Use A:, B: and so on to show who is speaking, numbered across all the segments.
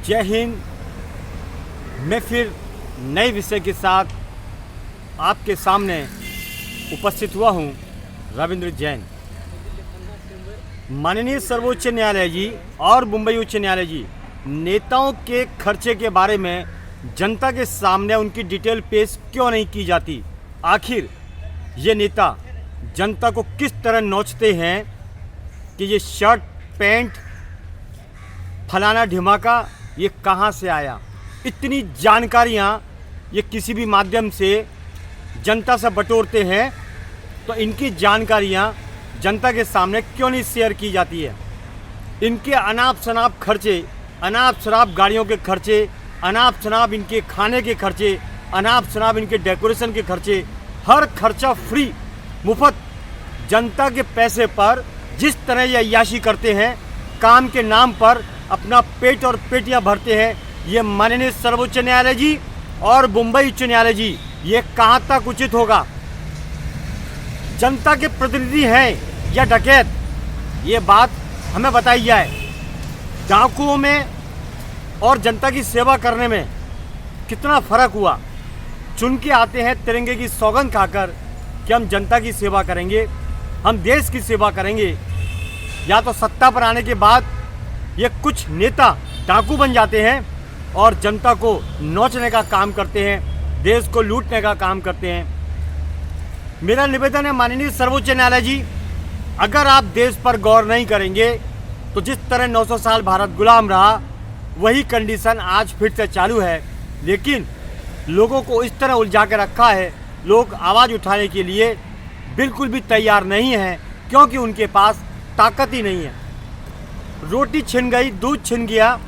A: जय हिंद। मैं फिर नए विषय के साथ आपके सामने उपस्थित हुआ हूँ। रविंद्र जैन। माननीय सर्वोच्च न्यायालय जी और मुंबई उच्च न्यायालय जी नेताओं के खर्चे के बारे में जनता के सामने उनकी डिटेल पेश क्यों नहीं की जाती? आखिर ये नेता जनता को किस तरह नोचते हैं कि ये शर्ट पैंट फलाना ढिमाका ये कहाँ से आया? इतनी जानकारियाँ ये किसी भी माध्यम से जनता से बटोरते हैं, तो इनकी जानकारियाँ जनता के सामने क्यों नहीं शेयर की जाती है? इनके अनाप शनाप खर्चे, अनाप शनाप गाड़ियों के खर्चे, अनाप शनाप इनके खाने के खर्चे, अनाप शनाप इनके डेकोरेशन के खर्चे, हर खर्चा फ्री मुफ्त जनता के पैसे पर जिस तरह ये अय्याशी करते हैं, काम के नाम पर अपना पेट और पेटियां भरते हैं, ये माननीय सर्वोच्च न्यायालय जी और मुंबई उच्च न्यायालय जी ये कहाँ तक उचित होगा? जनता के प्रतिनिधि हैं या डकैत, ये बात हमें बताई जाए। डाकुओं में और जनता की सेवा करने में कितना फर्क हुआ? चुन के आते हैं तिरंगे की सौगंध खाकर कि हम जनता की सेवा करेंगे, हम देश की सेवा करेंगे। या तो सत्ता पर आने के बाद ये कुछ नेता डाकू बन जाते हैं और जनता को नोचने का काम करते हैं, देश को लूटने का काम करते हैं। मेरा निवेदन है माननीय सर्वोच्च न्यायालय जी, अगर आप देश पर गौर नहीं करेंगे तो जिस तरह 900 साल भारत गुलाम रहा वही कंडीशन आज फिर से चालू है। लेकिन लोगों को इस तरह उलझा के रखा है, लोग आवाज़ उठाने के लिए बिल्कुल भी तैयार नहीं हैं, क्योंकि उनके पास ताकत ही नहीं है। रोटी छिन गई, दूध छिन गया,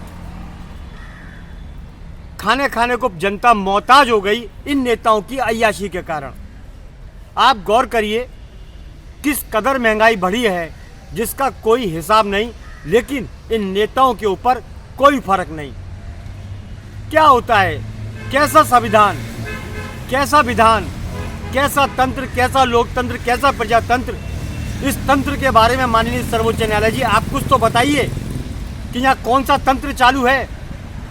A: खाने खाने को जनता मोहताज हो गई इन नेताओं की अय्याशी के कारण। आप गौर करिए किस कदर महंगाई बढ़ी है जिसका कोई हिसाब नहीं, लेकिन इन नेताओं के ऊपर कोई फर्क नहीं। क्या होता है? कैसा संविधान, कैसा विधान, कैसा तंत्र, कैसा लोकतंत्र, कैसा प्रजातंत्र? इस तंत्र के बारे में माननीय सर्वोच्च न्यायालय जी आप कुछ तो बताइए कि यहाँ कौन सा तंत्र चालू है।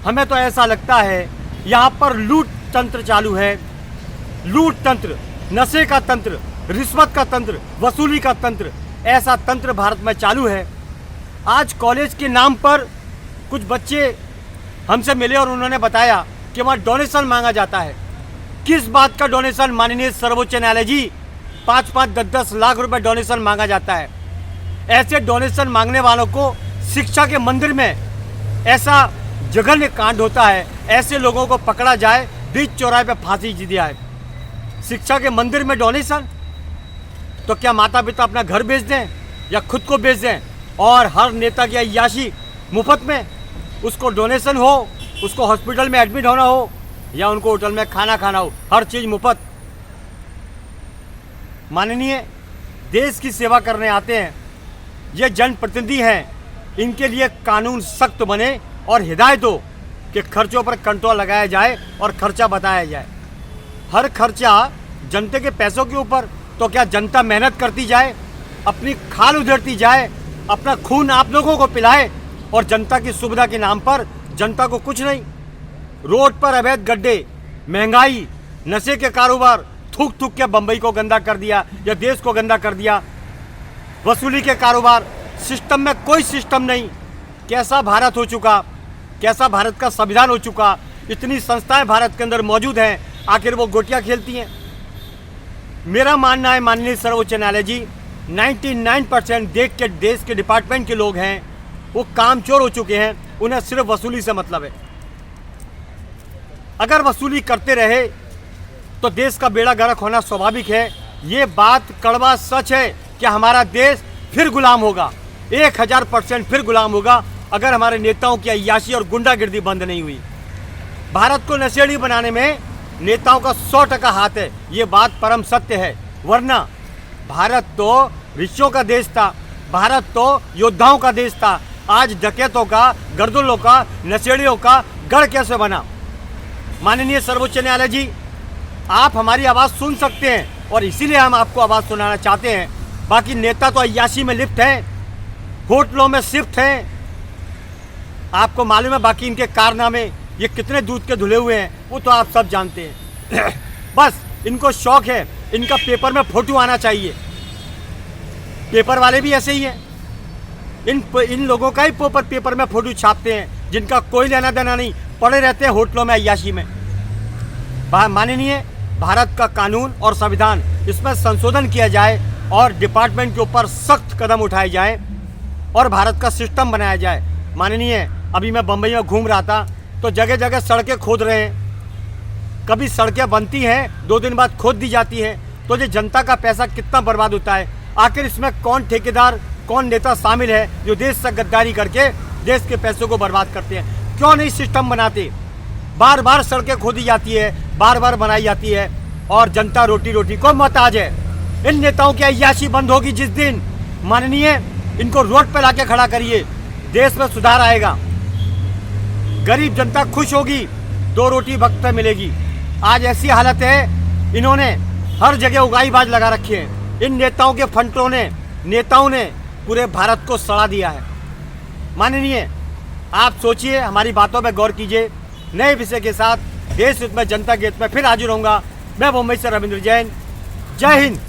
A: हमें तो ऐसा लगता है यहाँ पर लूट तंत्र चालू है। लूट तंत्र, नशे का तंत्र, रिश्वत का तंत्र, वसूली का तंत्र, ऐसा तंत्र भारत में चालू है। आज कॉलेज के नाम पर कुछ बच्चे हमसे मिले और उन्होंने बताया कि वहाँ डोनेशन मांगा जाता है। किस बात का डोनेशन माननीय सर्वोच्च न्यायालय जी? 5-5, 10-10 लाख रुपए डोनेशन मांगा जाता है। ऐसे डोनेशन मांगने वालों को शिक्षा के मंदिर में ऐसा जघन्य कांड होता है, ऐसे लोगों को पकड़ा जाए, बीच चौराहे पे फांसी दी जाए। शिक्षा के मंदिर में डोनेशन, तो क्या माता पिता अपना घर बेच दें या खुद को बेच दें? और हर नेता की अय्याशी मुफ्त में, उसको डोनेशन हो, उसको हॉस्पिटल में एडमिट होना हो या उनको होटल में खाना खाना हो, हर चीज़ मुफ्त। माननीय देश की सेवा करने आते हैं, ये जनप्रतिनिधि हैं, इनके लिए कानून सख्त बने और हिदायत हो कि खर्चों पर कंट्रोल लगाया जाए और खर्चा बताया जाए। हर खर्चा जनता के पैसों के ऊपर, तो क्या जनता मेहनत करती जाए, अपनी खाल उधेड़ती जाए, अपना खून आप लोगों को पिलाए और जनता की सुविधा के नाम पर जनता को कुछ नहीं? रोड पर अवैध गड्ढे, महंगाई, नशे के कारोबार, थूक थूक के बम्बई को गंदा कर दिया या देश को गंदा कर दिया। वसूली के कारोबार, सिस्टम में कोई सिस्टम नहीं। कैसा भारत हो चुका, कैसा भारत का संविधान हो चुका। इतनी संस्थाएं भारत के अंदर मौजूद हैं, आखिर वो गोटियां खेलती हैं। मेरा मानना है माननीय सर्वोच्च न्यायालय जी, 99% देश के डिपार्टमेंट के लोग हैं, वो कामचोर हो चुके हैं, उन्हें सिर्फ वसूली से मतलब है। अगर वसूली करते रहे तो देश का बेड़ा गर्क होना स्वाभाविक है। ये बात कड़वा सच है कि हमारा देश फिर गुलाम होगा, 1000% फिर गुलाम होगा, अगर हमारे नेताओं की अय्याशी और गुंडागिर्दी बंद नहीं हुई। भारत को नशेड़ी बनाने में नेताओं का 100% हाथ है, ये बात परम सत्य है। वरना भारत तो ऋषियों का देश था, भारत तो योद्धाओं का देश था। आज डकैतों का, गर्दुल्लों का, नशेड़ियों का गढ़ कैसे बना? माननीय सर्वोच्च न्यायालय जी, आप हमारी आवाज़ सुन सकते हैं और इसीलिए हम आपको आवाज़ सुनाना चाहते हैं। बाकी नेता तो अय्याशी में लिप्त हैं, होटलों में शिफ्ट हैं, आपको मालूम है बाकी इनके कारनामे ये कितने दूध के धुले हुए हैं वो तो आप सब जानते हैं। बस इनको शौक है, इनका पेपर में फोटो आना चाहिए। पेपर वाले भी ऐसे ही हैं, इन लोगों का ही पेपर में फोटो छापते हैं जिनका कोई लेना देना नहीं, पड़े रहते हैं होटलों में अय्याशी में। माननीय भारत का कानून और संविधान, इसमें संशोधन किया जाए और डिपार्टमेंट के ऊपर सख्त कदम उठाए जाए और भारत का सिस्टम बनाया जाए। माननीय अभी मैं बम्बई में घूम रहा था तो जगह जगह सड़कें खोद रहे हैं। कभी सड़कें बनती हैं 2 दिन बाद खोद दी जाती हैं, तो ये जनता का पैसा कितना बर्बाद होता है। आखिर इसमें कौन ठेकेदार, कौन नेता शामिल है जो देश से गद्दारी करके देश के पैसों को बर्बाद करते हैं? क्यों नहीं सिस्टम बनाते? बार बार सड़कें खोदी जाती है, बार बार बनाई जाती है और जनता रोटी रोटी को मोहताज है। इन नेताओं की अय्याशी बंद होगी जिस दिन, माननीय इनको रोड पर लाके खड़ा करिए, देश में सुधार आएगा, गरीब जनता खुश होगी, 2 रोटी वक्त पे मिलेगी। आज ऐसी हालत है, इन्होंने हर जगह उगाईबाज लगा रखे हैं। इन नेताओं के फंटों ने, नेताओं ने पूरे भारत को सड़ा दिया है। माननीय आप सोचिए, हमारी बातों पर गौर कीजिए। नए विषय के साथ देश हित में, जनता के हित में फिर हाजिर होऊंगा। मैं मुंबई से रविंद्र जैन। जय हिंद।